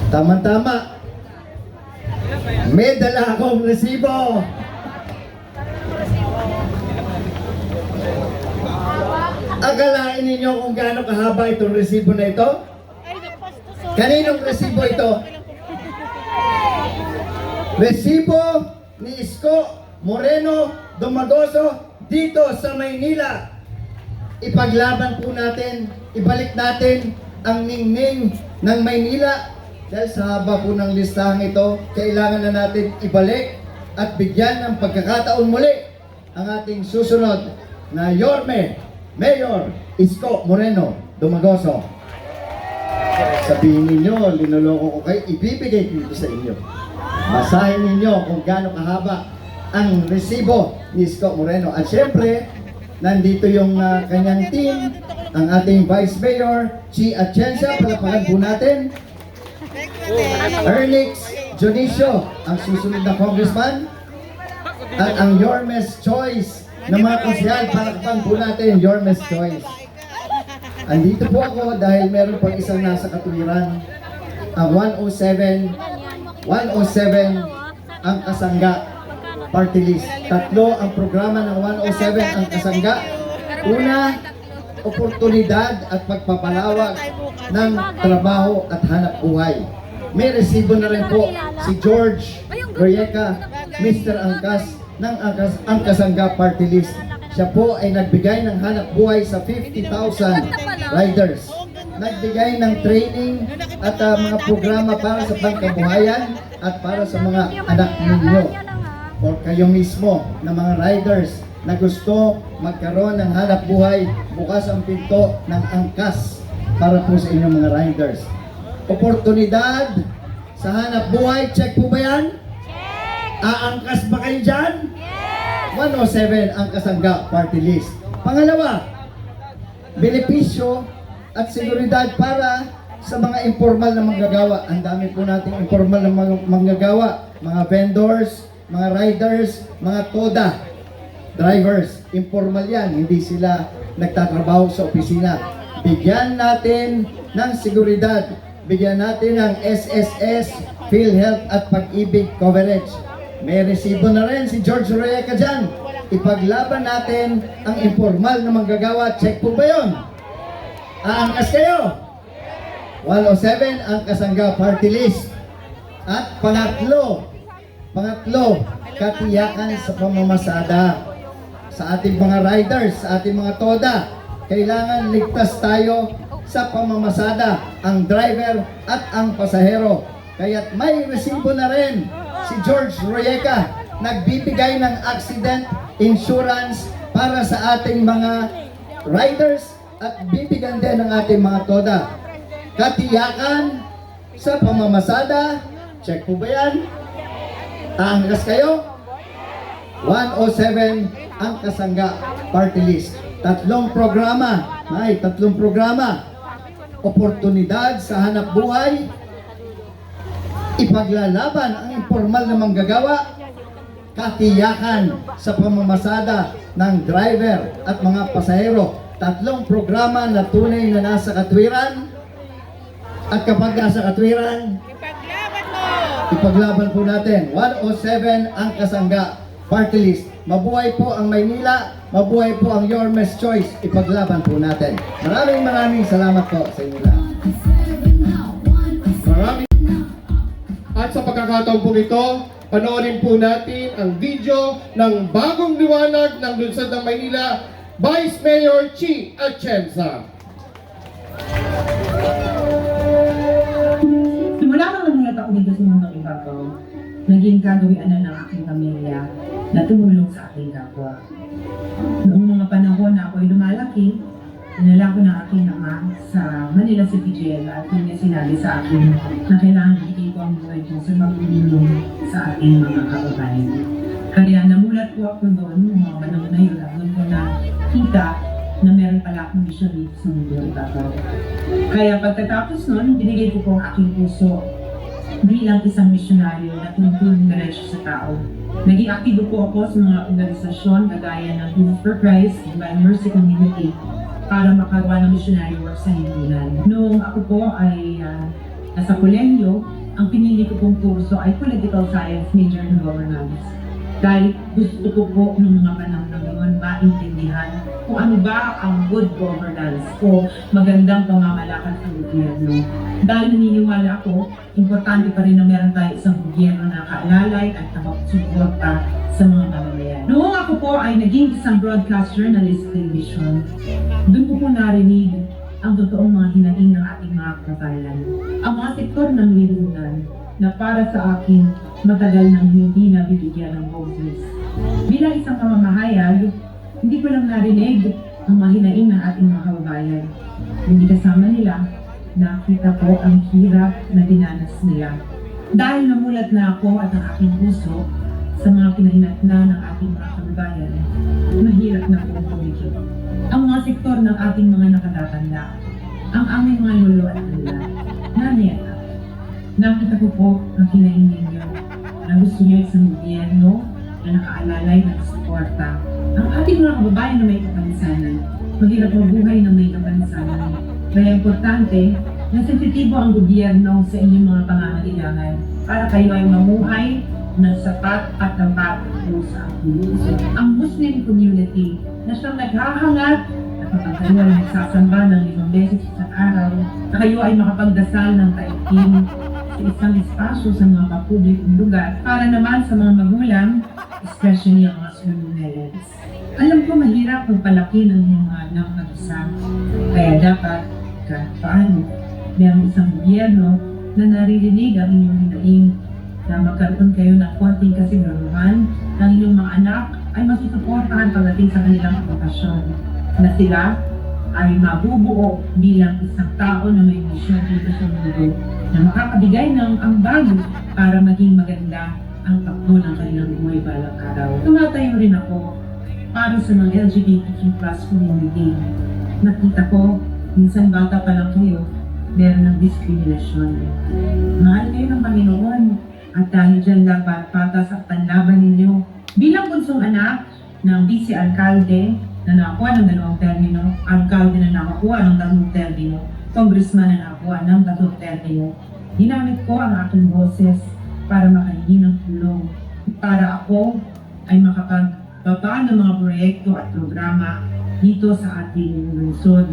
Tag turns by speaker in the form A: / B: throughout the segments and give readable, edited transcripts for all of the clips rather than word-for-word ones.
A: Tama-tama. May dala akong resibo. Akalain ninyo kung gaano kahaba itong resibo na ito? Kaninong resibo ito? Resibo ni Isko Moreno Dumagoso dito sa Maynila. Ipaglaban po natin, ibalik natin ang ningning ng Maynila. Dahil sa haba po ng listahan ito, kailangan na natin ibalik at bigyan ng pagkakataon muli ang ating susunod na Mayor Isko Moreno Dumagoso. Sabihin ninyo, linuloko ko kayo, ibibigay ko ito sa inyo. Basahin ninyo kung gaano kahaba ang resibo ni Isko Moreno. At syempre, nandito yung kanyang team, ang ating Vice Mayor, Chi Atienza, palapakan po natin. Ernix Junicio, ang susunod na congressman. At ang Yormes Choice na mga konsyal, palapakan po natin, Yormes Choice. Andito po ako dahil meron pang isang nasa katwiran. Ang 107 ang kasangga party list. Tatlo ang programa ng 107 ang kasangga. Una, oportunidad at pagpapalawak ng trabaho at hanap buhay. May resibo na rin po si George Royeca, Mr. Angkas ng Angkasangga Party List. Siya po ay nagbigay ng hanap buhay sa 50,000 riders. Nagbigay ng training at mga programa para sa pangkabuhayan at para sa mga anak ninyo o kayo mismo na mga riders na gusto magkaroon ng hanap buhay. Bukas ang pinto ng angkas para po sa inyong mga riders. Oportunidad sa hanap buhay, check po ba yan? Check! Aangkas ba kayo dyan? 107 ang kasangga party list. Pangalawa, benepisyo at seguridad para sa mga informal na manggagawa. Ang dami po nating informal na manggagawa, mga vendors, mga riders, mga TODA drivers. Informal yan, hindi sila nagtatrabaho sa opisina. Bigyan natin ng seguridad, bigyan natin ng SSS, PhilHealth at Pag-ibig coverage. May resibo na rin si George Royeca dyan. Ipaglaban natin ang informal na manggagawa. Check po ba yun? Aangkas kayo? 107 ang kasangga party list. At pangatlo, katiyakan sa pamamasada. Sa ating mga riders, sa ating mga TODA, kailangan ligtas tayo sa pamamasada, ang driver at ang pasahero. Kaya't may resibo na rin si George Royeca, nagbibigay ng accident insurance para sa ating mga riders at bibigyan din ng ating mga TODA. Katiyakan sa pamamasada, check po ba yan? Aangkas kayo? 107 ang kasangga party list. Tatlong programa, oportunidad sa hanap buhay, ipaglalaban ang informal na manggagawa, katiyakan sa pamamasada ng driver at mga pasahero. Tatlong programa na tunay na nasa katwiran. At kapag nasa katwiran, ipaglaban po natin. 107 ang kasangga party list. Mabuhay po ang Maynila, mabuhay po ang Yormes Choice. Ipaglaban po natin. Maraming salamat po sa inyo lahat.
B: At sa pagkakataon po ito, panoorin po natin ang video ng bagong liwanag ng lungsod ng Maynila, Vice Mayor Chi Atienza.
C: Simula nang namulat ako dito sa mundong ibabaw, naging gagawian na ng aking pamilya na tumulong sa aking kapwa. Noong mga panahon na ako'y lumalaki, dinala ko ng aking ama sa Manila City Jail at niya sinabi sa akin na kailangan ibigay ko ang buhay ko sa magtulong sa ating mga kababayan. Kaya namulat po ako doon, mga panahon na yun, doon ko na kita na meron pala akong mission dito sa mundong ibabaw. Kaya pagkatapos nun, binigay ko po ang aking puso bilang isang misyonaryo na tumutulong diretso sa tao. Naging aktibo po ako sa mga organisasyon kagaya ng Youth for Christ, Divine Mercy Community, para makagawa ng missionary work sa Hindunan. Noong ako po ay nasa kolehiyo, ang pinili ko pong kurso ay Political Science major in Governance. Dahil gusto ko po nung mga panahon na ngayon maintindihan kung ano ba ang good governance o magandang pamamalakad sa gobyerno. Dahil naniniwala ako, importante pa rin na meron tayo isang gobyerno na kaalalay at nakasuporta sa mga mamamayan. Noong ako po ay naging isang broadcast journalist sa television, doon ko po narinig ang totoong mga hinaing ng ating mga kababayan. Ang mga sektor ng lipunan na para sa akin matagal nang hindi nabibigyan ng boses. Bilang isang mamamahayag, hindi ko lang narinig ang mga hinaing ng ating mga kababayan. Hindi kasama nila, nakita ko ang hirap na dinanas nila. Dahil namulat na ako at ang aking puso sa mga pinahinatna ng ating mga kababayan, mahirap na akong tumigil. Ang mga sektor ng ating mga nakatatanda, ang aming mga lolo at lola, nanay at tatay. Nakita ko po ang hinaing ninyo na gusto niyo isang gobyerno na nakaalalay ng suporta. Ang ating mga kababayan na may kapansanan, mahirap mabuhay na may kapansanan. Kaya importante na sensitibo ang gobyerno sa inyong mga pangangailangan para kayo ay mamuhay ng sapat at tapat sa ating puso. Ang Muslim community na siyang naghahangat at kapag kayo ay nagsasamba ng 5 beses sa araw, na kayo ay makapagdasal ng taimtim sa isang espasyo sa mga kapublikong lugar para naman sa mga magulang, especially ang mga school parents. Alam ko mahirap magpalaki ng mga anak mag-isa, kaya dapat kahit paano mayroong isang gobyerno na naririnig ang inyong hinaing na magkaroon kayo ng konting kasiguraduhan ng inyong mga anak ay masusuportahan pagdating sa kanilang edukasyon, na sila ay mabubuo bilang isang tao na may misyon dito sa mundo, na makakabigay ng ambag para maging maganda ang takbo ng kanilang buhay balang araw. Tumatayo rin ako para sa mga LGBTQ+ community. Nakita ko, minsan bata pa lang kayo, meron ng diskriminasyon. Mahal kayo ng Panginoon at dahil dyan dapat patas at panlaban ninyo. Bilang bunsong anak ng vice alkalde na nakakuha ng 2 termino, alkalde na nakakuha ng 3 termino, congressman na nakakuha ng 3 termino, ginamit ko ang aking boses para makahingi ng tulong, para ako ay makapagbaba ng mga proyekto at programa dito sa ating lungsod.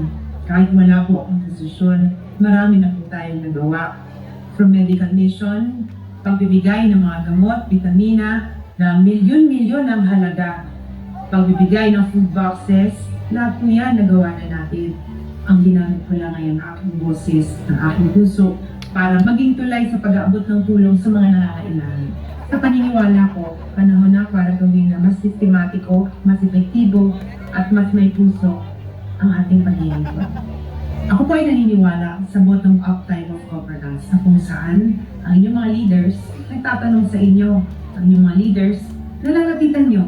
C: Kahit wala po akong posisyon, marami na po tayong nagawa. From medical mission, pagbibigay ng mga gamot, vitamina, na milyon-milyon ang halaga, pagbibigay ng food boxes, lahat po yan nagawa na natin. Ang ginamit ko lang ngayon ang aking boses, ang aking puso, para maging tulay sa pag-aabot ng tulong sa mga nangangailangan. Sa paniniwala ko, panahon na para gawin na mas sistematiko, mas epektibo, at mas may puso ang ating paglilingkod. Ako po ay naniniwala sa bottom-up type of governance na kung saan ang inyong mga leaders nagtatanong sa inyo, ang inyong mga leaders nalalapitan nyo,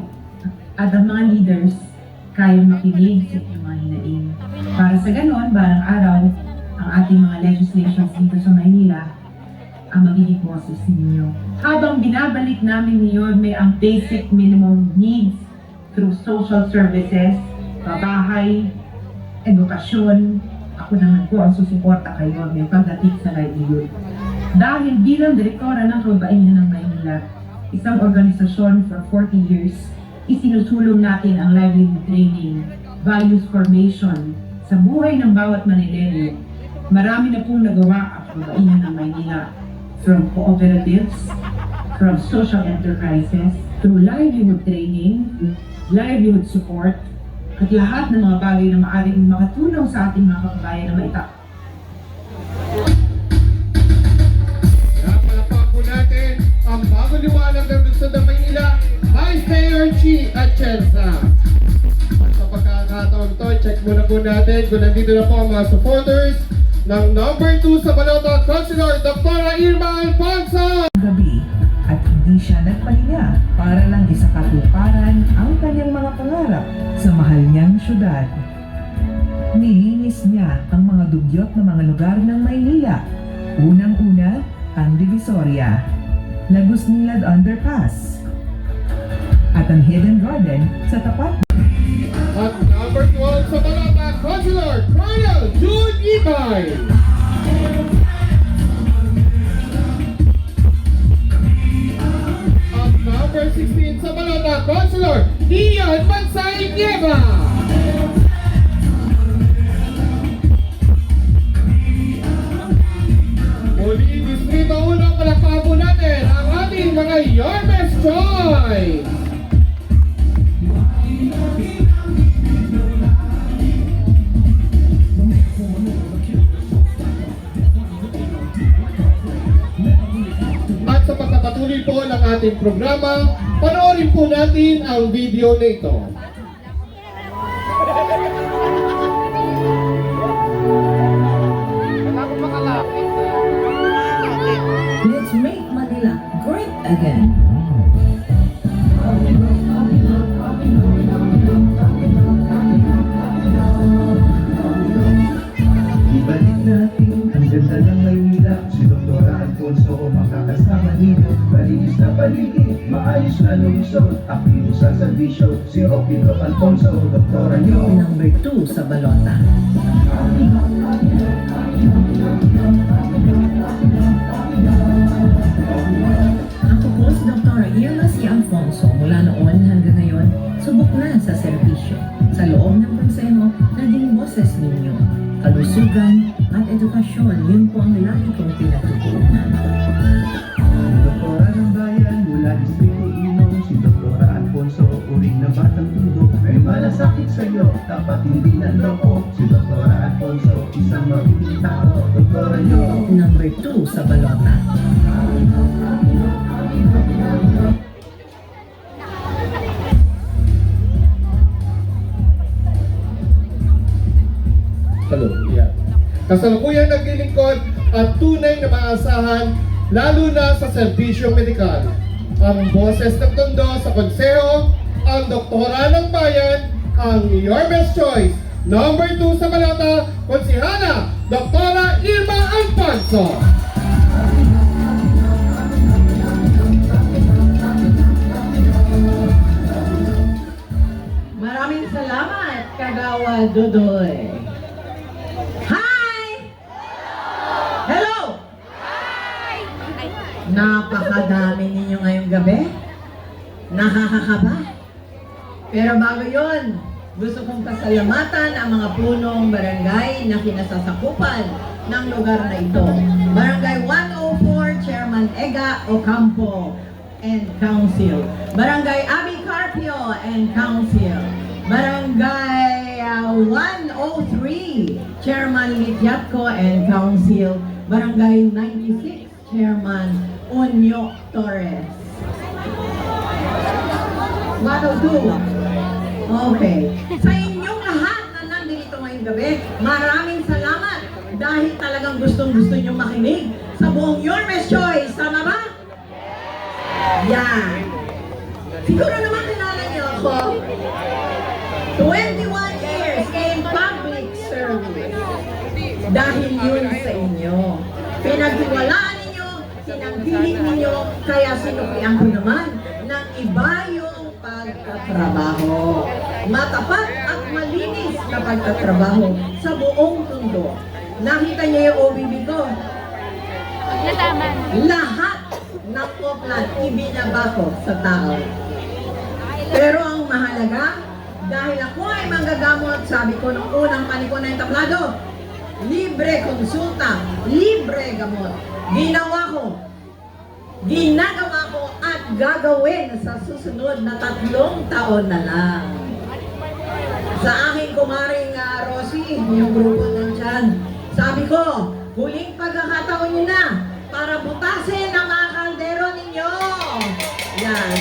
C: at ang mga leaders kayang makinig sa inyong mga hinaing. Para sa ganon, balang araw, ang ating mga legislations dito sa Maynila ang magiging boses ninyo. Habang binabalik namin ngayon may ang basic minimum needs through social services, pabahay, edukasyon, ako naman po ang susuporta kayo may pagdating sa livelihood. Dahil bilang direktora ng Kababaihan ng Maynila, isang organisasyon for 40 years, isinusulong natin ang livelihood training, values formation sa buhay ng bawat Manileño. Marami na pong nagawa ang Kababaihan ng Maynila, from cooperatives, from social enterprises, through livelihood training, livelihood support, at lahat ng mga bagay na maaaring makatulong sa ating mga kababayan na maita.
B: Napalapak po natin ang bagong liwanag ng Lungsod ng Maynila, Vice Mayor Chi Atienza. Sa pagkakataon ito, check muna po natin kung nandito na po ang mga supporters ng number 2 sa Balota, Councilor Dr. Irma Alfonso.
D: Gabi at hindi siya nagpahinga para lang isakatuparan ang kanyang mga pangarap sa mahal niyang syudad. Nilinis niya ang mga dugyot na mga lugar ng Maynila. Unang-una, ang Divisoria, Lagos Nilad Underpass, at ang Hidden Garden sa tapat.
B: At number 12 sa Balota, Councilor Colonel June Ibay. Muli, Distrito 1, palakpakan po natin ang ating mga Your Best Choice! At sa pagpapatuloy po ng ating programa, panoorin po natin ang video na ito.
C: Let's make Manila great again.
D: Ibalik natin ang ganda ng Maynila. Si Dr. Alfonso o makakasama ninyo. Malinis na paligid, maayos na lumisod. Aktibo sa servisyo, si Rocky Alfonso, doktora nyo.
C: Number 2 sa balota. Ako po si Dr. Irma C. Alfonso. Mula noon hanggang ngayon, subok na sa serbisyo. Sa loob ng konseho, naging boses ninyo. Kalusugan at edukasyon, yun po ang lagi kong pinatutunan.
D: Doktora ng bayan mula Distrito Inom, si Dr. Alfonso, uring na batang tundo. May malasakit sa iyo, dapat hindi nanloko. Si Dr. Alfonso, isang mabuting tao, doktora nyo.
C: Number 2 sa balota.
B: Hello, yeah. Kasalukuyan naglilingkod at tunay na maasahan, lalo na sa serbisyong medikal. Ang boses ng tondo sa konseho, ang doktora ng bayan, ang Your Best Choice. Number 2 sa balota, Konsihana, Doktora Irma Alfonso.
C: Maraming salamat, Kagawa Dudoy. Hi! Hello! Napakadami ninyo ngayong gabi. Nakakakaba. Pero bago yon, gusto kong pasalamatan ang mga punong barangay na kinasasakupan ng lugar na ito. Barangay 104, Chairman Ega Ocampo and Council. Barangay Abi Carpio and Council. Barangay 103, Chairman Litiatco and Council. Barangay 96, Chairman Onyo Torres. 102. Okay. Sa inyong lahat na nandito ngayong gabi, maraming salamat dahil talagang gustong-gusto nyo makinig sa buong Your Best Choice. Tama ba? Yan. Siguro naman kilala niyo ako. 21 years in public service. Dahil yun sa inyo. Pinagtiwalaan ninyo, sinanggiling ninyo, kaya sinupian ko naman ng iba yung pagtatrabaho. Matapat at malinis na pagtatrabaho sa buong mundo. Nakita niyo yung OBB ko? Lahat ng poplan ibinabako sa tao. Pero ang mahalaga, dahil ako ay manggagamot, sabi ko nung unang panikon na yung tablado, libre konsulta, libre gamot. Ginagawa ko at gagawin sa susunod na 3 taon na lang. Sa aking kumaring Rosie, yung grupo nandyan, sabi ko, huling pagkakataon nyo na para butasin ang mga kaldero ninyo. Yan.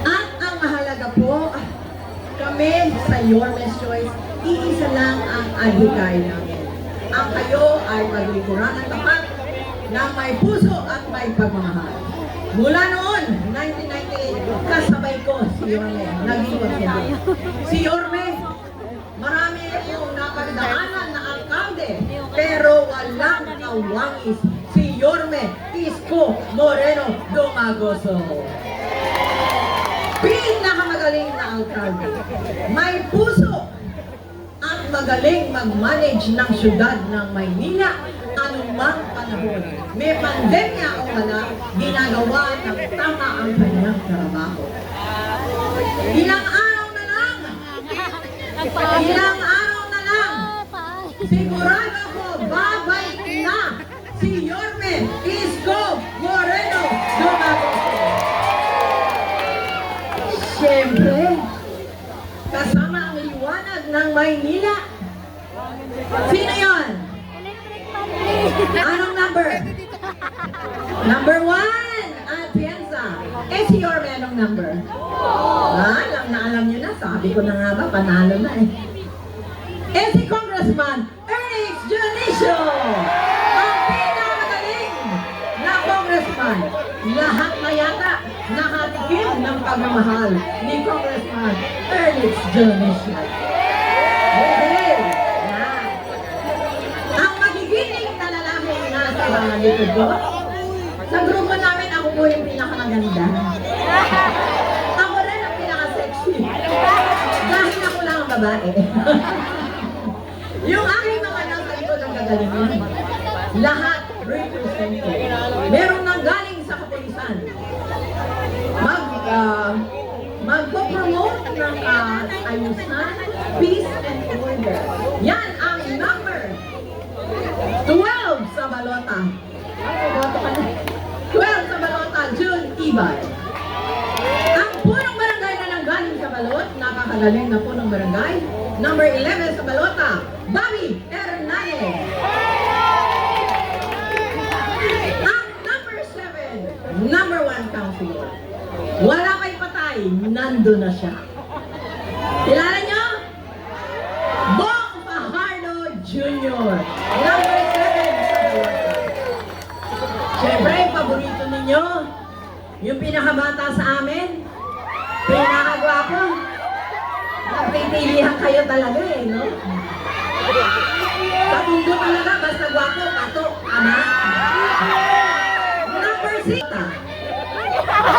C: At ang mahalaga po, kami sa Your Best Choice, iisa lang ang adhikay namin. Ang kayo ay maglikuran ng tapat na may puso at may pagmamahal. Mula noon, 1998, kasabay ko si Yorme. Naging konsyente. Si Yorme, marami akong napagdaanan na alkalde, pero walang kawangis. Si Yorme Isko Moreno Dumagoso. Pinakamagaling na alkalde. May puso at magaling mag-manage ng syudad ng Maynila anumang panahon. May pandemya o wala, ginagawa ng tama ang kanyang trabaho. Ilang araw na lang, sigurado ko, babay si Yorme Isko Moreno Dumago. Siyempre, kasama ang liwanag ng Maynila. Sino yon? Anong number? Number 1, Atienza. Si Yorme, anong number? Alam na alam niyo na. Sabi ko na nga ba, panalo na eh. Si Congressman Ernix Dionisio. Ang pinakamagaling na congressman. Lahat na yata nakatikim ng pagmamahal ni Congressman Ernix Dionisio. Okay. Yan. Ang magigiting na lalaki na nasa likod ko. Sa grupo namin, ako po yung pinakamaganda. Ako rin ang pinaka-sexy. Dahil ako lang ang babae. Yung aking mga nasa likod ang gagalingan. Lahat represented. Merong nanggaling sa kapulisan. Magpo-promote ng ayusan, peace and order. Yan ang number 12 sa balota. 12 sa balota, June Ibay. Ang punong barangay na nanggaling sa balot, nakakagaling na punong barangay. Number 11 sa balota, Bobby Hernandez. Ang number 7, number 1 councilor. Wala pa'y patay, nando na siya. Kilala niyo? Bong Fajardo Jr. Number 7 sa balota. Siyempre, paborito ninyo, yung pinakabata sa amin, pinakagwapo. Napipilihan kayo talaga eh, no? Patundo talaga, basta gwapo, patok, ama. Number 6,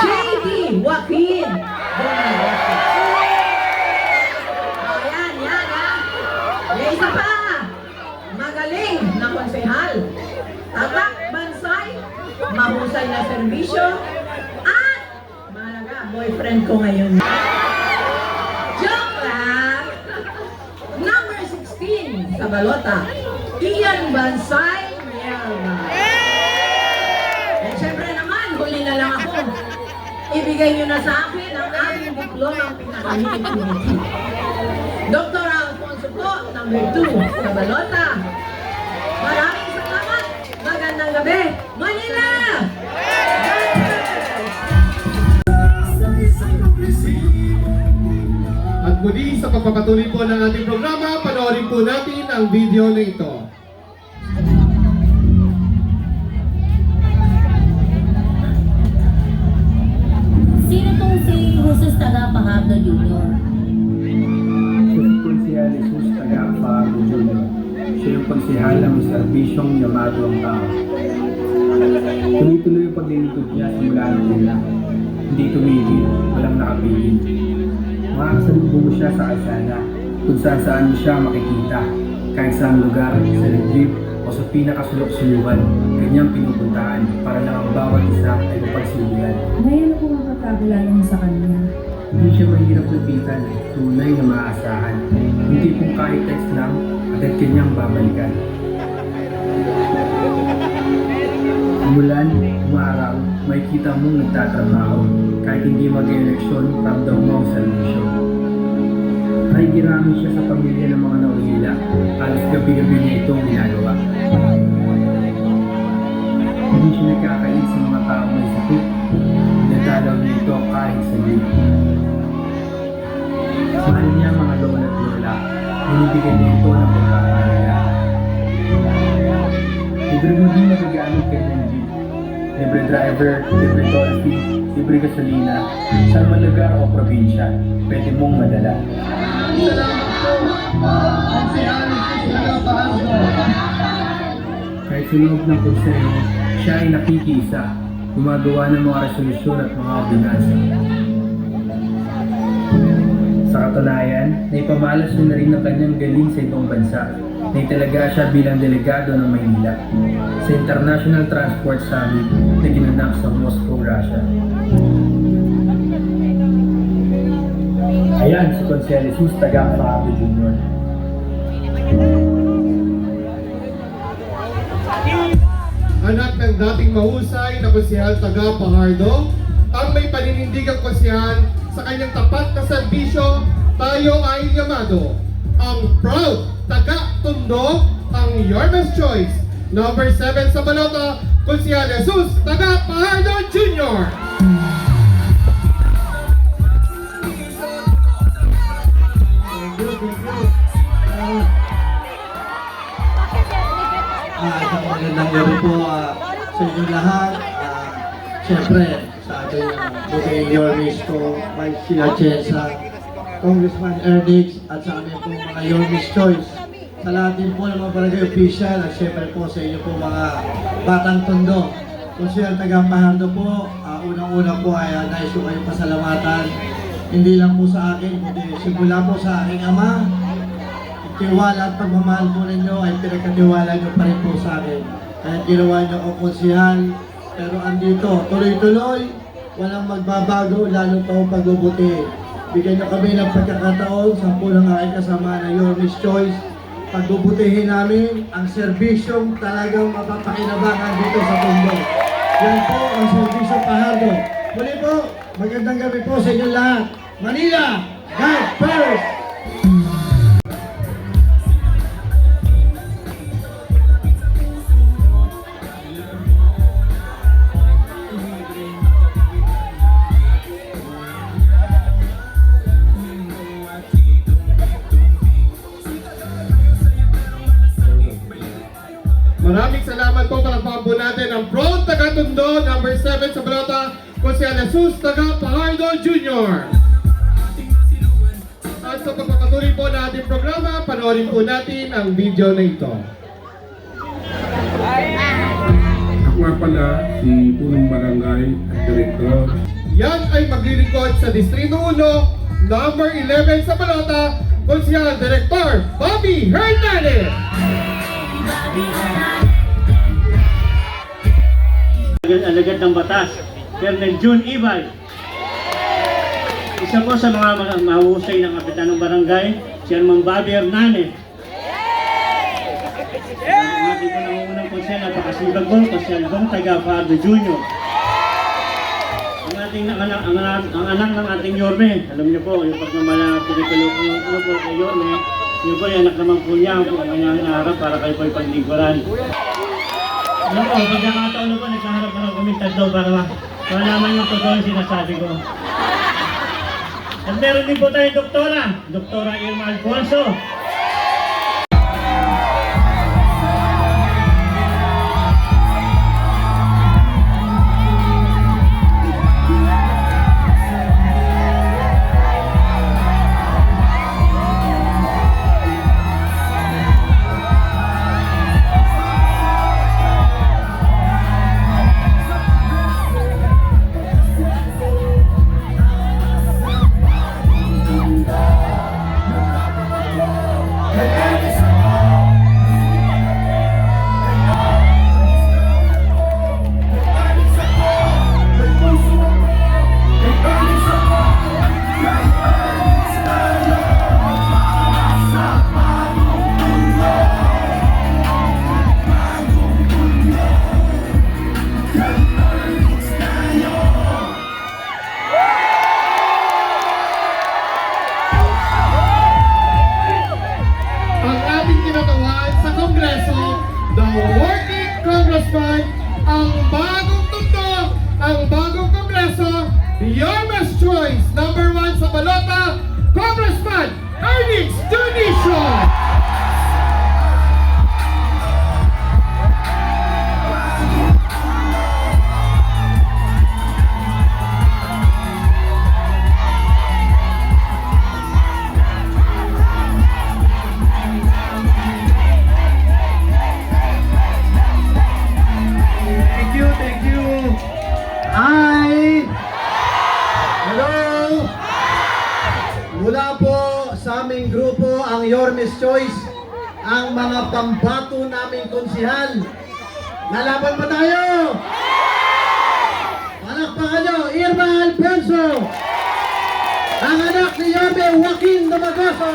C: J.D. Joaquin. Oh, yan, ha? May isa pa, magaling na konsehal. Tatak, bansay, mahusay na serbisyo, at mahalaga, boyfriend ko ngayon. Joke lang! Number 16 sa balota, Ian Bansay Mielma. Siyempre naman, huli na lang ako. Ibigay nyo na sa akin ang aking diplomang pinakahinit-hinit. Dr. Alfonso po, number 2 sa balota. Maraming salamat. Magandang gabi. Manila!
B: At muli sa pagpapatuloy po ng ating programa, panoorin po natin ang video na ito.
E: Sino tong si Jesus Tagapahado Jr.?
F: Si Konsehal Jesus Tagapahado Jr. Siya yung konsehal ng serbisyong yamado ang tao. Tuloy-tuloy yung paglilingkod niya simula ng una. Hindi tumigil, walang nakapigil. Makakasalubong mo siya sa kalsada, kung saan mo siya makikita. Kahit saan lugar, sa liblib, o sa pinakasulok-suluhan, kanyang pinupuntahan para lang ang bawat isa ay mapagsilulan.
E: Ngayon ako ang kakagulala mo sa kanya.
F: Hindi siya mahirap lapitan, tunay na maaasahan. Hindi kung kahit text lang, agad kanyang babalikan. Umulan, umaraw, may kita mong nagtatrabaho. Kahit hindi mag-eleksyon, ramdam mo ang servisyo. Nakikirami siya sa pamilya ng mga naulila. Halos gabi-gabi niya itong ginagawa. Hindi siya nagkakait sa mga taong may sakit. Dinadalaw niya ito kahit sa liyo. Mahal niya ang mga lola at lola. Binibigyan niya ito ng pagkakaalala. Libre mo din magagamit kay Benji. Libre driver, libre toll fee, libre gasolina, saan man lugar o probinsya, pwede mong madala. Kahit sa loob ng konseho, siya ay nakikiisa, gumagawa ng mga resolusyon at mga ordinansa. Sa katunayan, naipamalas niya na rin ang kanyang galing sa ibang bansa. Naitalaga siya bilang delegado ng Maynila sa International Transport Summit na ginanap sa Moscow, Russia. Ayan si Konsehal Jesus Tagapahado Jr.
B: ang dating mahusay na konsehal taga Pahardo, ang may paninindigang konsehal sa kanyang tapat na serbisyo, tayo ay yamado. Ang proud taga Tondo, ang Yormes Choice. Number 7 sa balota, Konsehal Jesus taga Pahardo Jr.
A: Isang magandang gabi po sa inyo lahat. Siyempre, sa ating Buking Yormis ko, Vice Sila Chensa, Congressman Ernix, at sa amin po mga Yormis Choice. Sa lahat din po ng mga barangay official, at siyempre po sa inyo po mga Batang Tondo. Kung siya taga Pahardo po, unang-una po ay nais ko kayong pasalamatan. Hindi lang po sa akin, kundi simula po sa aking ama. Tiwala at pagmamahal po ninyo ay pinagkatiwala nyo pa rin po sa akin. Kaya ginawa nyo akong konsehal, pero andito, tuloy-tuloy, walang magbabago, lalo pa akong pagbubuti. Bigyan nyo kami ng pagkakataon sa ng aking kasama na Yormis Choice. Pagbubutihin namin ang serbisyong talagang mapapakinabangan dito sa Tondo. Yan po ang serbisyong Pahardo. Muli po, magandang gabi po sa inyo lahat. Manila, God first!
B: Maraming salamat po, palakpakan po natin ang proud taga Tondo, number 7 sa balota, Konsehal Jesus taga Pahardo Jr. At sa pagpapatuloy po na ating programa, panoorin po natin ang video na ito.
G: Ako nga pala si Punong Barangay at Direktor.
B: Yan ay maglilingkod sa Distrito 1, number 11 sa balota, Konsehal Director Bobby Hernandez.
H: Alagad ng batas, Colonel June Ibay. Isa po sa mga mahusay ng kapitan ng barangay, Chairman Bobby Hernandez. Ang ating po nangungunang konsel, napakasibag po, Konsehal Bong taga Pahardo Jr. Ang anak ng ating Yorme, alam niyo po, yung pagmamala pinagkaloob po kay Yorme, yun po yung anak naman po niya, ang kanyang harap para kayo po ipaglingkuran. Ano po, pagkakataon na po, nagkaharap na kami tatlo para malaman yung totoo yung sinasabi ko. At meron din po tayong Doktora Irma Alfonso.
B: The Working Congressman, ang bagong Tondo, ang bagong Kongreso, Yormes Choice, number 1 sa balota, Congressman Ernix Dionisio.
A: Thank you. Hi! Hello! Mula po sa aming grupo, ang Yormes Choice, ang mga pambato naming konsehal. Lalaban pa tayo! Palakpakan nyo, Irma Alfonso! Ang anak ni Yorme, Joaquin Dumagoso!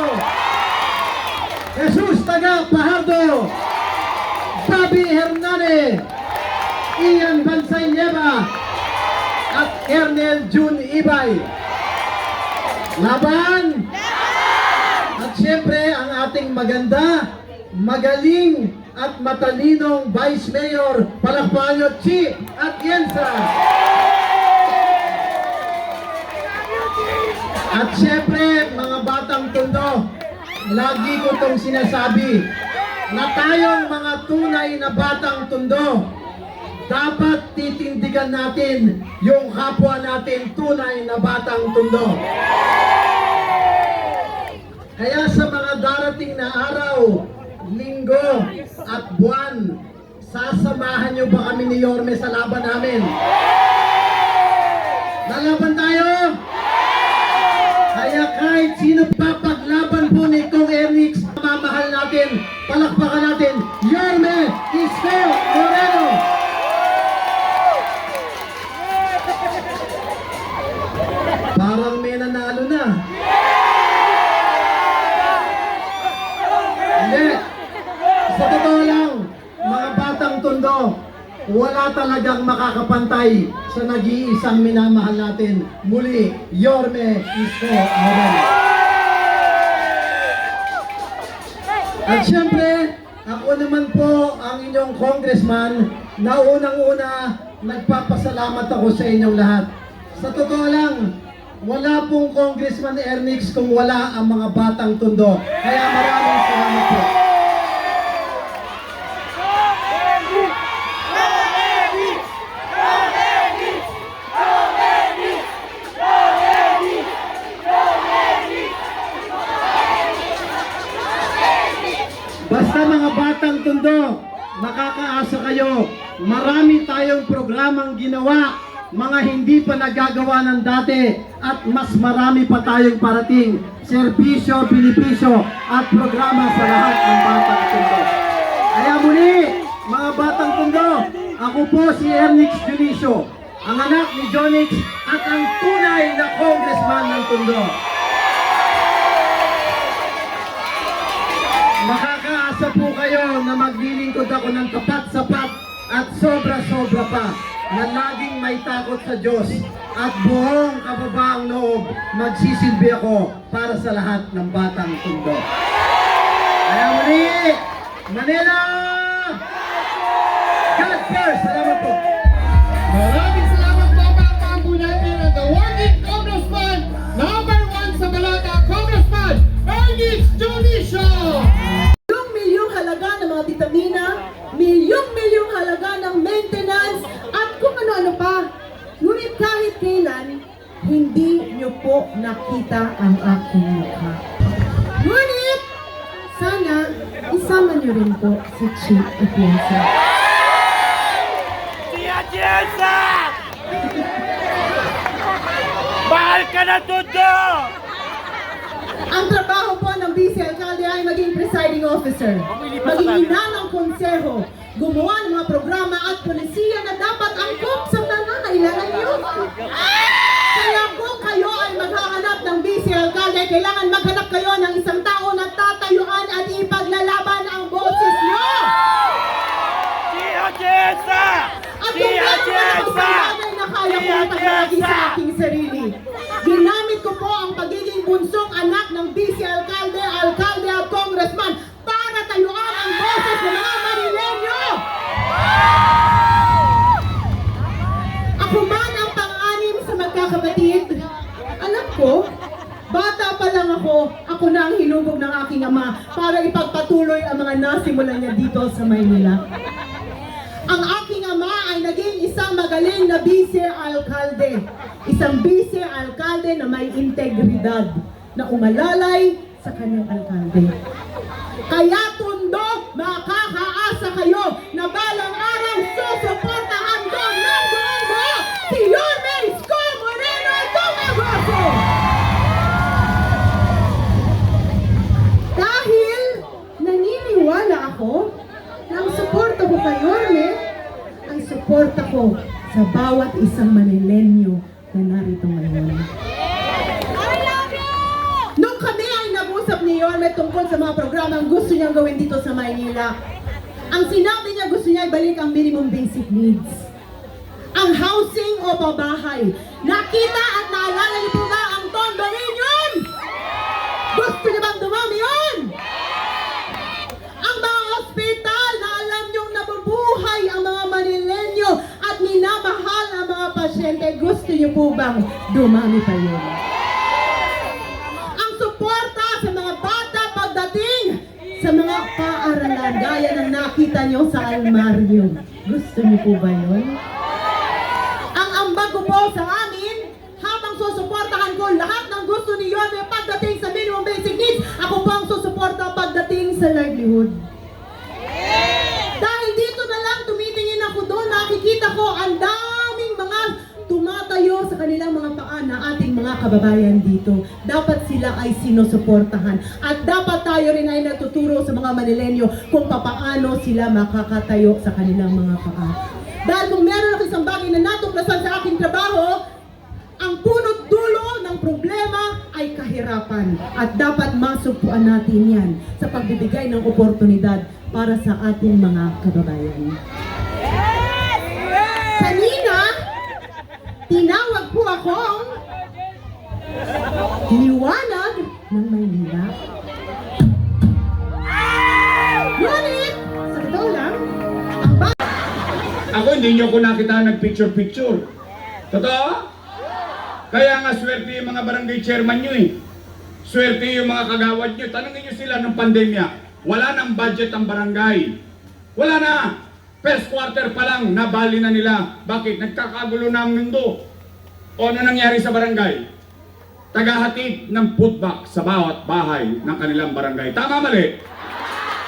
A: Jesus taga Pahardo! Bobby Hernandez! Ian Bansay Nieva at Ernel June Ibay. Laban! At syempre, ang ating maganda, magaling at matalinong Vice Mayor, palakpakan nyo, Chi at Yensa. At syempre, mga batang Tondo, lagi ko itong sinasabi, na tayong mga tunay na batang Tondo, dapat titindigan natin yung kapwa natin tunay na batang Tondo. Kaya sa mga darating na araw, linggo at buwan, sasamahan nyo ba kami ni Yorme sa laban namin? Lalaban tayo? Kaya kahit sino pa paglaban po ni Kong Ernix, mamahal natin, palakpakan natin, Yorme Isko Moreno! Parang may nanalo na. Hindi. Sa totoo lang, mga batang Tondo, wala talagang makakapantay sa nag-iisang minamahal natin. Muli, Yorme Isko Moreno. At syempre, ako naman po ang inyong congressman na unang-una nagpapasalamat ako sa inyong lahat. Sa totoo lang, wala pong Congressman Ernix kung wala ang mga batang Tondo. Kaya maraming salamat po. Basta mga batang Tondo, makakaasa kayo. Marami tayong programang ginawa, mga hindi pa nagagawa ng dati, at mas marami pa tayong parating serbisyo, benepisyo at programa sa lahat ng batang Tondo. Kaya muli, mga batang Tondo, ako po si Ernix Dionisio, ang anak ni Jonix at ang tunay na congressman ng Tondo. Makakaasa po kayo na maglilingkod ako ng tapat-sapat at sobra-sobra pa, na laging may takot sa Diyos at buong kababaang loob, magsisilbi ako para sa lahat ng batang Tondo. Kaya muli, Manila! God first! Salamat po!
B: Maraming salamat po, palakpakan po natin at the working congressman, number 1 sa Balata, Congressman Ernix Dionisio!
I: Milyong halaga ng mga vitamina, milyong halaga ng maintenance, at kung ano-ano pa. Ngunit kahit kailan, hindi nyo po nakita ang aking mukha. Ngunit, sana isama nyo rin po si Chi Atienza.
H: Si Atienza! Mahal ka na, Tondo!
I: Ang trabaho po ng Vice Alcalde ay maging presiding officer, maging ina ng konseho, gumawa ng mga programa at polisiya na dapat angkop sa nangangailangan nyo. Kaya kung kayo ay maghahanap ng Vice Alcalde, kailangan maghanap kayo ng isang tao na tatayuan at ipaglalaban ang boses nyo.
H: Si Atienza!
I: At kung meron ako sa bagay na kaya ko ipaglalagay sa aking sarili, ginamit ko po ang pagiging bunsong anak ng Vice Alcalde, Alcalde at Congressman para tayuan ang boses ng mga Manileño! Ako man ang pang-anim sa magkakapatid. Alam ko, bata pa lang ako na ang hinubog ng aking ama para ipagpatuloy ang mga nasimulan niya dito sa Maynila. Ang aking ama ay naging isang magaling na Vice Alcalde. Isang Vice Alcalde na may integridad, na umalalay sa kanyang alkalde. Kaya Tondo, makakaasa kayo na balang araw susuportahan ko ng buong buo si Yorme Isko Moreno Dumagoso! Dahil naniniwala ako na ang suporta ko kay Yorme ay suporta ko sa bawat isang Manileño na narito ngayon. Nung kami ay nag-usap ni Yorme tungkol sa mga programang gusto niyang gawin dito sa Maynila, ang sinabi niya gusto niya ibalik ang minimum basic needs. ang housing o babahay. Nakita at naalala niyo po ba ang condominium? Gusto niyo bang dumami yun? Ang mga ospital na alam niyong nabubuhay ang mga Manilenyo at minamahal ang mga pasyente, gusto niyo po bang dumami pa yun? Ang suporta sa mga bata pagdating sa mga paaralan gaya ng nakita niyo sa almaryo, gusto niyo po ba yun? Ang ambag ko po sa amin, habang susuportahan ko lahat ng gusto ni Yorme pagdating sa minimum basic needs, ako po ang susuporta pagdating sa livelihood. Dahil dito na lang tumitingin ako doon, nakikita ko ang daming mga tumatayo sa kanilang mga paa na ating mga kababayan dito. Dapat sila ay sinusuportahan. At dapat tayo rin ay natuturo sa mga Manilenyo kung papaano sila makakatayo sa kanilang mga paa. Dahil kung meron ako isang bagay na natuklasan sa aking trabaho, ang punot dulo ng problema ay kahirapan. At dapat masupuan natin yan sa pagbibigay ng oportunidad para sa ating mga kababayan. Kanina, tinawag po akong liwanag ng Maynila. Ngunit, sa totoo lang, ang
J: Ako, hindi nyo ko nakita nag-picture-picture. Totoo? Kaya nga swerte yung mga barangay chairman nyo eh. Swerte yung mga kagawad nyo. Tanungin nyo sila ng pandemya. Wala nang budget ang barangay. Wala na! First quarter pa lang, nabali na nila. Bakit? Nagkakagulo na ang mundo. O ano nangyari sa barangay? Tagahatid ng putback sa bawat bahay ng kanilang barangay. Tama mali?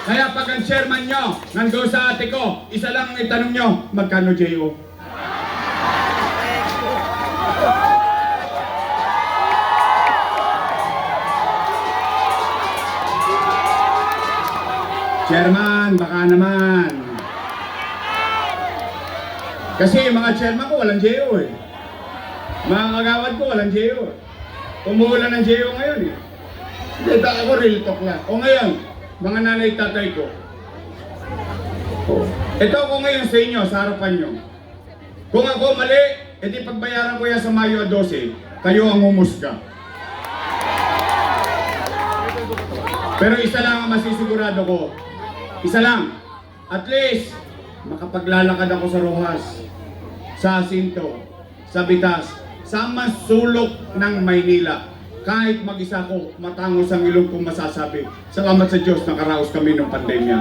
J: Kaya pag ang chairman nyo, nandun sa ate ko, isa lang ang itanong nyo, magkano JO? Chairman, baka naman. Kasi yung mga chairman ko walang JO eh. Mga kagawad ko walang JO. Umuulan ng JO ngayon eh. Hindi, ako real talk lang. O ngayon, mga nanay tatay ko. Ito ako ngayon sa inyo, sa harapan nyo. Kung ako mali, edi pagbayaran ko yan sa Mayo 12, kayo ang humusga. Pero isa lang ang masisigurado ko. Isa lang. At least, makapaglalakad ako sa Rojas, sa Jacinto, sa Bitas, sa masulok ng Maynila. Kahit mag-isa ko, matangos ang ilong kong masasabi. Salamat sa Diyos, nakaraos kami ng pandemya.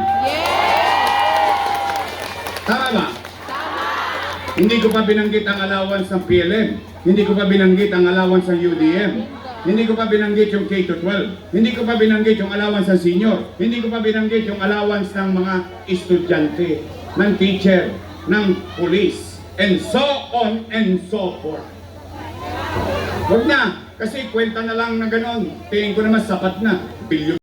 J: Tama ba? Hindi ko pa binanggit ang allowance ng PLM. Hindi ko pa binanggit ang allowance ng UDM. Hindi ko pa binanggit yung K-12. Hindi ko pa binanggit yung allowance ng senior. Hindi ko pa binanggit yung allowance ng mga estudyante, ng teacher, ng police, and so on and so forth. Huwag na, kasi kwenta na lang na ganon. Tingin ko naman sapat na. Bilyon.